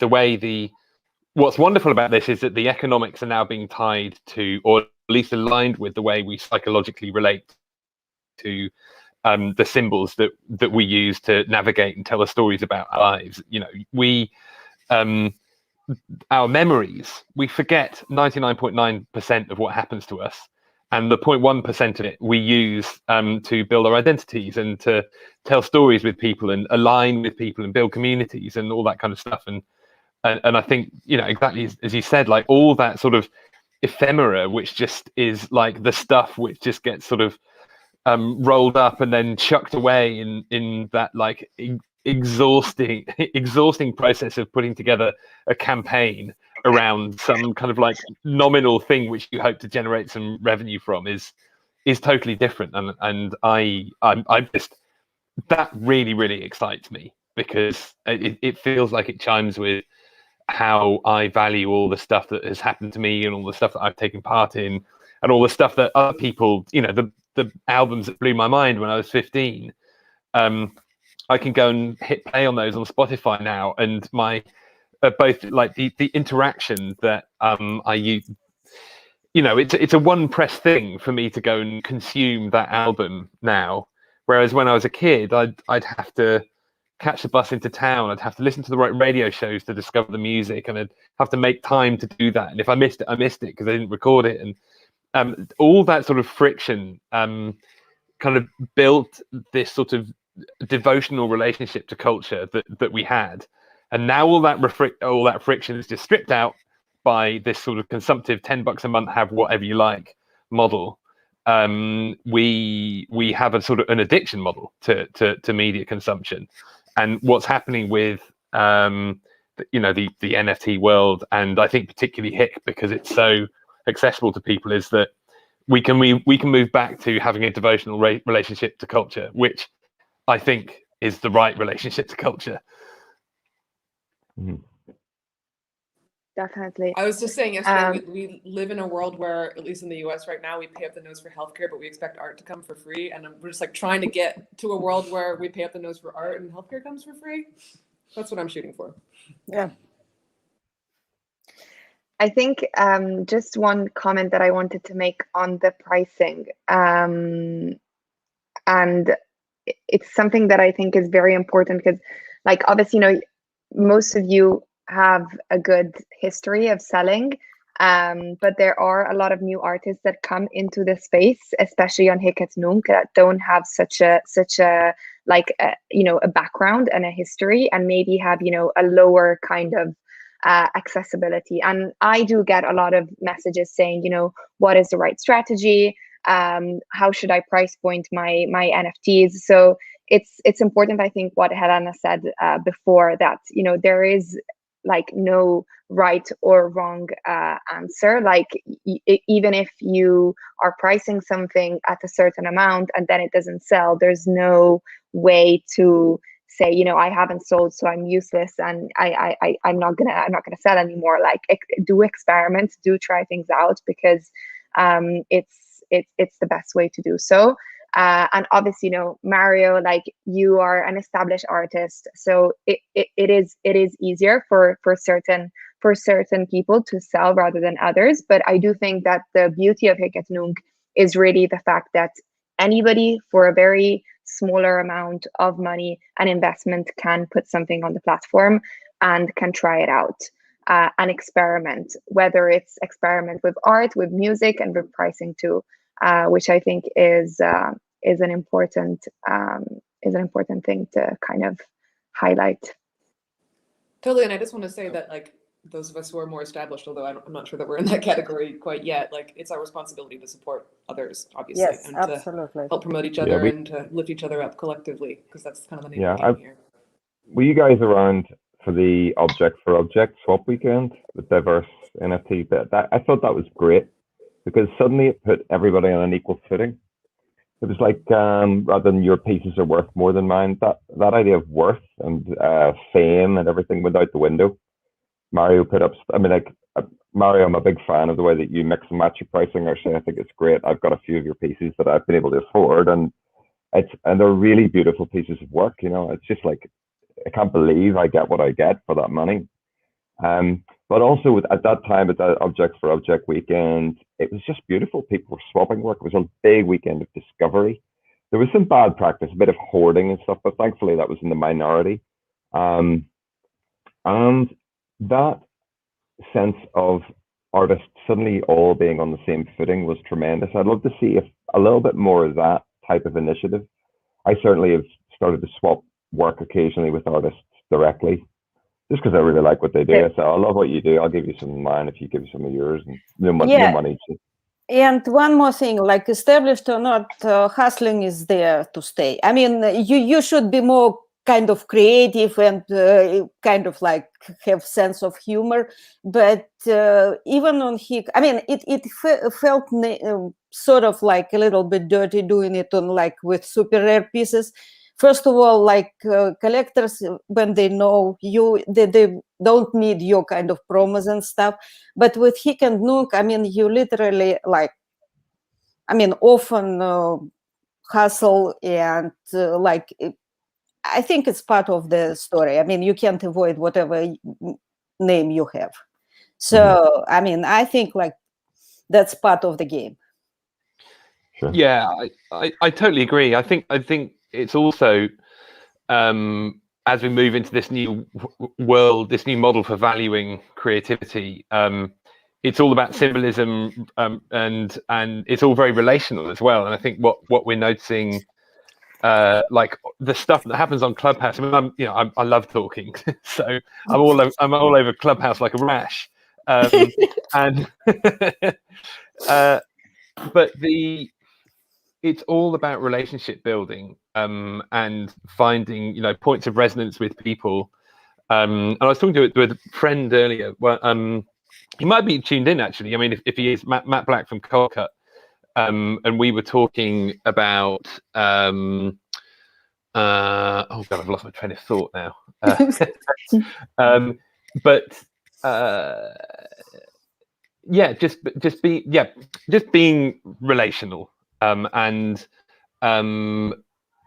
what's wonderful about this is that the economics are now being tied to, or at least aligned with, the way we psychologically relate to the symbols that we use to navigate and tell the stories about our lives. You know, we our memories, we forget 99.9% of what happens to us, and the 0.1% of it we use to build our identities and to tell stories with people and align with people and build communities and all that kind of stuff. And I think, you know, exactly as you said, like all that sort of ephemera, which just is like the stuff which just gets sort of rolled up and then chucked away in that like exhausting process of putting together a campaign around some kind of like nominal thing which you hope to generate some revenue from is totally different. And I'm just, that really excites me, because it feels like it chimes with how I value all the stuff that has happened to me and all the stuff that I've taken part in and all the stuff that other people, you know, the albums that blew my mind when I was 15. I can go and hit play on those on Spotify now, and my both like the interaction that I use, you know, it's a one press thing for me to go and consume that album now, whereas when I was a kid I'd have to catch the bus into town, I'd have to listen to the right radio shows to discover the music, and I'd have to make time to do that, and if I missed it because I didn't record it. And all that sort of friction kind of built this sort of devotional relationship to culture that we had, and now all that friction is just stripped out by this sort of consumptive $10 a month, have whatever you like model. We have a sort of an addiction model to media consumption, and what's happening with you know, the NFT world, and I think particularly HIC because it's so accessible to people, is that we can move back to having a devotional relationship to culture, which I think is the right relationship to culture. Mm-hmm. Definitely. I was just saying yesterday, we live in a world where, at least in the US right now, we pay up the nose for healthcare, but we expect art to come for free. And we're just like trying to get to a world where we pay up the nose for art and healthcare comes for free. That's what I'm shooting for. Yeah. I think just one comment that I wanted to make on the pricing, and it's something that I think is very important because, like, obviously, you know, most of you have a good history of selling, but there are a lot of new artists that come into the space, especially on HIC et Nunc, that don't have such a like you know, a background and a history, and maybe have, you know, a lower kind of accessibility. And I do get a lot of messages saying, you know, what is the right strategy? How should I price point my NFTs? So it's important, I think, what Helena said before, that, you know, there is like no right or wrong answer. Like even if you are pricing something at a certain amount and then it doesn't sell, there's no way to say, you know, I haven't sold, so I'm useless, and I'm not gonna sell anymore. Like, do experiments, do try things out, because it's the best way to do so. And obviously, you know, Mario, like, you are an established artist, so it is easier for certain people to sell rather than others. But I do think that the beauty of HIC et Nunc is really the fact that anybody, for a very smaller amount of money and investment, can put something on the platform and can try it out and experiment, whether it's experiment with art, with music, and with pricing too, which I think is an important thing to kind of highlight. Totally. And I just want to say that, like, those of us who are more established, although I'm not sure that we're in that category quite yet, like, it's our responsibility to support others, obviously, Yes, and absolutely. to help promote each other and to lift each other up collectively, because that's kind of the name of the game here. Were you guys around for the object for object swap weekend, the diverse NFT bit? I thought that was great, because suddenly it put everybody on an equal footing. It was like, rather than your pieces are worth more than mine, that idea of worth and fame and everything went out the window. Mario put up, I mean, like, Mario, I'm a big fan of the way that you mix and match your pricing. Actually, I think it's great. I've got a few of your pieces that I've been able to afford, and they're really beautiful pieces of work. You know, it's just like, I can't believe I get what I get for that money. But also at that time, at that object for object weekend, it was just beautiful. People were swapping work. It was a big weekend of discovery. There was some bad practice, a bit of hoarding and stuff, but thankfully that was in the minority. And that sense of artists suddenly all being on the same footing was tremendous. I'd love to see if a little bit more of that type of initiative. I certainly have started to swap work occasionally with artists directly, just because I really like what they do. I say, I love what you do. I'll give you some of mine if you give me some of yours, and no money. And one more thing, like, established or not, hustling is there to stay. I mean, you should be more kind of creative and kind of like have sense of humor. But even on HIC, I mean, it felt sort of like a little bit dirty doing it on, like, with super rare pieces. first of all, like collectors, when they know you, they don't need your kind of promos and stuff. But with Hic and Nunc, I mean, you literally like, I mean, often hustle and like, I think it's part of the story. I mean, you can't avoid whatever name you have. So, I mean, I think like that's part of the game. Sure. Yeah, I totally agree. I think it's also as we move into this new world, this new model for valuing creativity, it's all about symbolism, and it's all very relational as well. And I think what we're noticing, like the stuff that happens on Clubhouse. I mean, I love talking, so I'm all over Clubhouse like a rash, and but it's all about relationship building, and finding points of resonance with people. And I was talking to a friend earlier. Well, he might be tuned in actually. I mean, if he is, Matt Black from Cold Cut, and we were talking about. Oh God, I've lost my train of thought now. Yeah, just being relational, and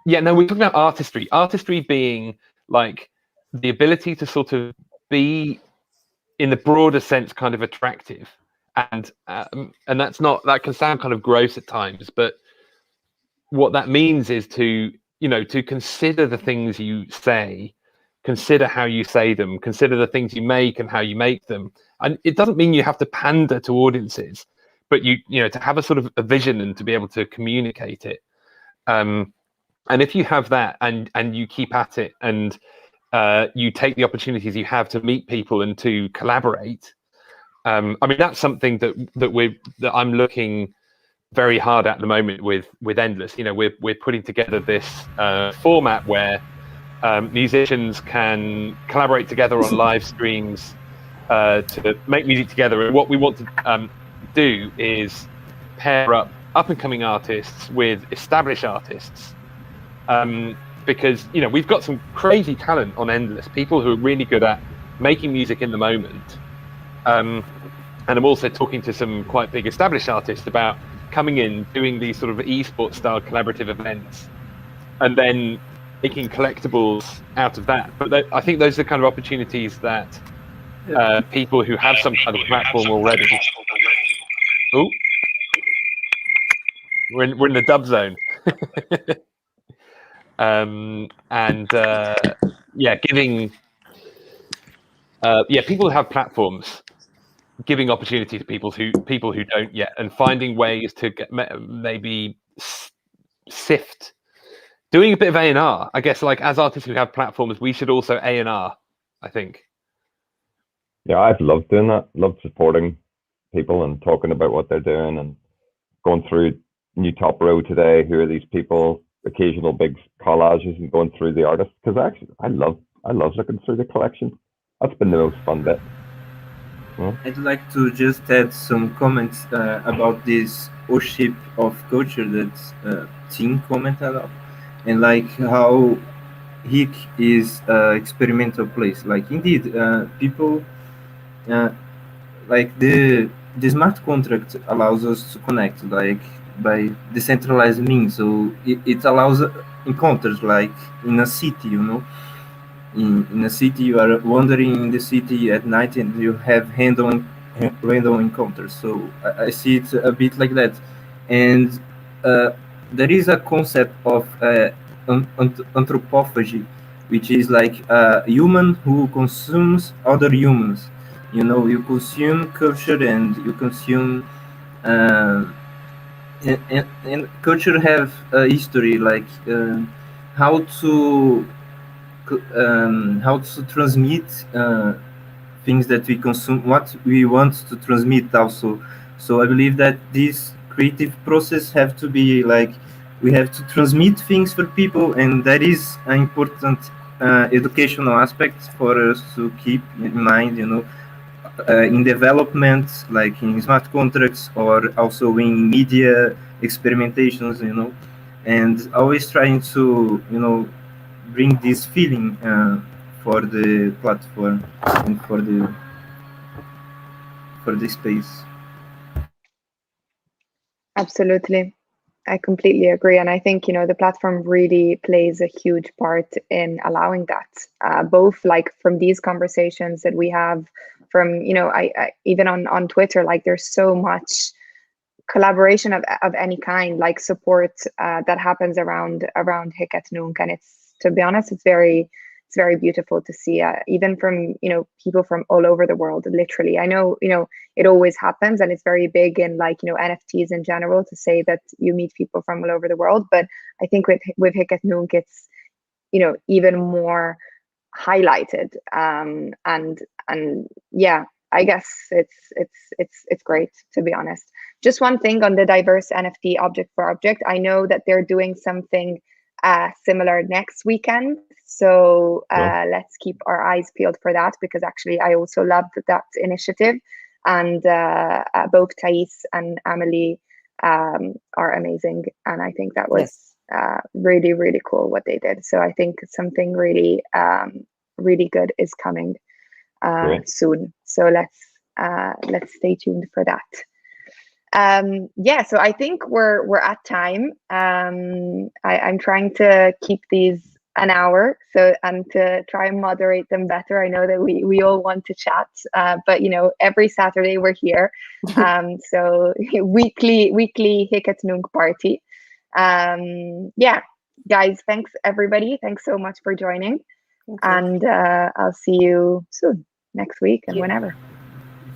yeah, no, we're talking about artistry being like the ability to sort of be, in the broader sense, kind of attractive, and that can sound kind of gross at times, but what that means is to consider the things you say, consider how you say them, consider the things you make and how you make them. And it doesn't mean you have to pander to audiences, but to have a sort of a vision and to be able to communicate it. And if you have that, and you keep at it, and you take the opportunities you have to meet people and to collaborate, I mean, that's something that I'm looking very hard at the moment with Endless. We're putting together this format where musicians can collaborate together on live streams to make music together. And what we want to do is pair up and coming artists with established artists, because we've got some crazy talent on Endless, people who are really good at making music in the moment, and I'm also talking to some quite big established artists about coming in, doing these sort of esports style collaborative events, and then making collectibles out of that. But I think those are the kind of opportunities that people who have some kind of platform already. Oh, we're in the dub zone. Giving people who have platforms, giving opportunity to people who don't yet, and finding ways to maybe sift, doing a bit of A&R. I guess, like, as artists who have platforms, we should also A&R, I think. Yeah, I've loved doing that. Loved supporting people and talking about what they're doing, and going through New Top Row today. Who are these people? Occasional big collages, and going through the artists, because I love looking through the collection. That's been the most fun bit. Yeah. I'd like to just add some comments about this ownership of culture that Tim commented on, and like how Hic is an experimental place. Like, indeed, people like the smart contract allows us to connect, like, by decentralized means. So it allows encounters, like in a city, in a city, you are wandering in the city at night and you have random encounters. So I see it a bit like that. And there is a concept of anthropophagy, which is like a human who consumes other humans. You consume culture, and you consume and culture have a history, like how to transmit things that we consume, what we want to transmit also. So I believe that this creative process have to be like, we have to transmit things for people, and that is an important educational aspect for us to keep in mind, in development, like in smart contracts, or also in media experimentations, and always trying to, bring this feeling for the platform and for the space. Absolutely. I completely agree. And I think, the platform really plays a huge part in allowing that, both like from these conversations that we have from, I even on Twitter, like there's so much collaboration of any kind, like support that happens around Hic et Nunc. And it's, to be honest, it's very beautiful to see, even from, people from all over the world, literally. I know, it always happens, and it's very big in like, NFTs in general, to say that you meet people from all over the world. But I think with Hic et Nunc, it's, even more highlighted. And yeah, I guess it's great, to be honest. Just one thing on the diverse NFT object for object. I know that they're doing something similar next weekend. So let's keep our eyes peeled for that, because actually I also loved that initiative. And both Thais and Amelie are amazing. And I think that was really, really cool what they did. So I think something really, really good is coming soon. So let's stay tuned for that. So I think we're at time. I'm trying to keep these an hour, and to try and moderate them better. I know that we all want to chat, but every Saturday we're here. So weekly Hic et Nunc party. Guys, thanks everybody. Thanks so much for joining. And I'll see you soon, next week and whenever.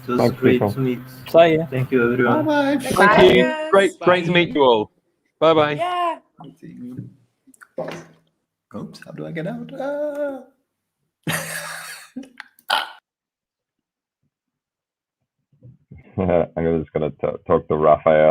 It was great to meet. Thank you, everyone. Bye. Thank you. Great to meet you all. Bye bye. Yeah. Oops, how do I get out? I'm just going to talk to Raphael.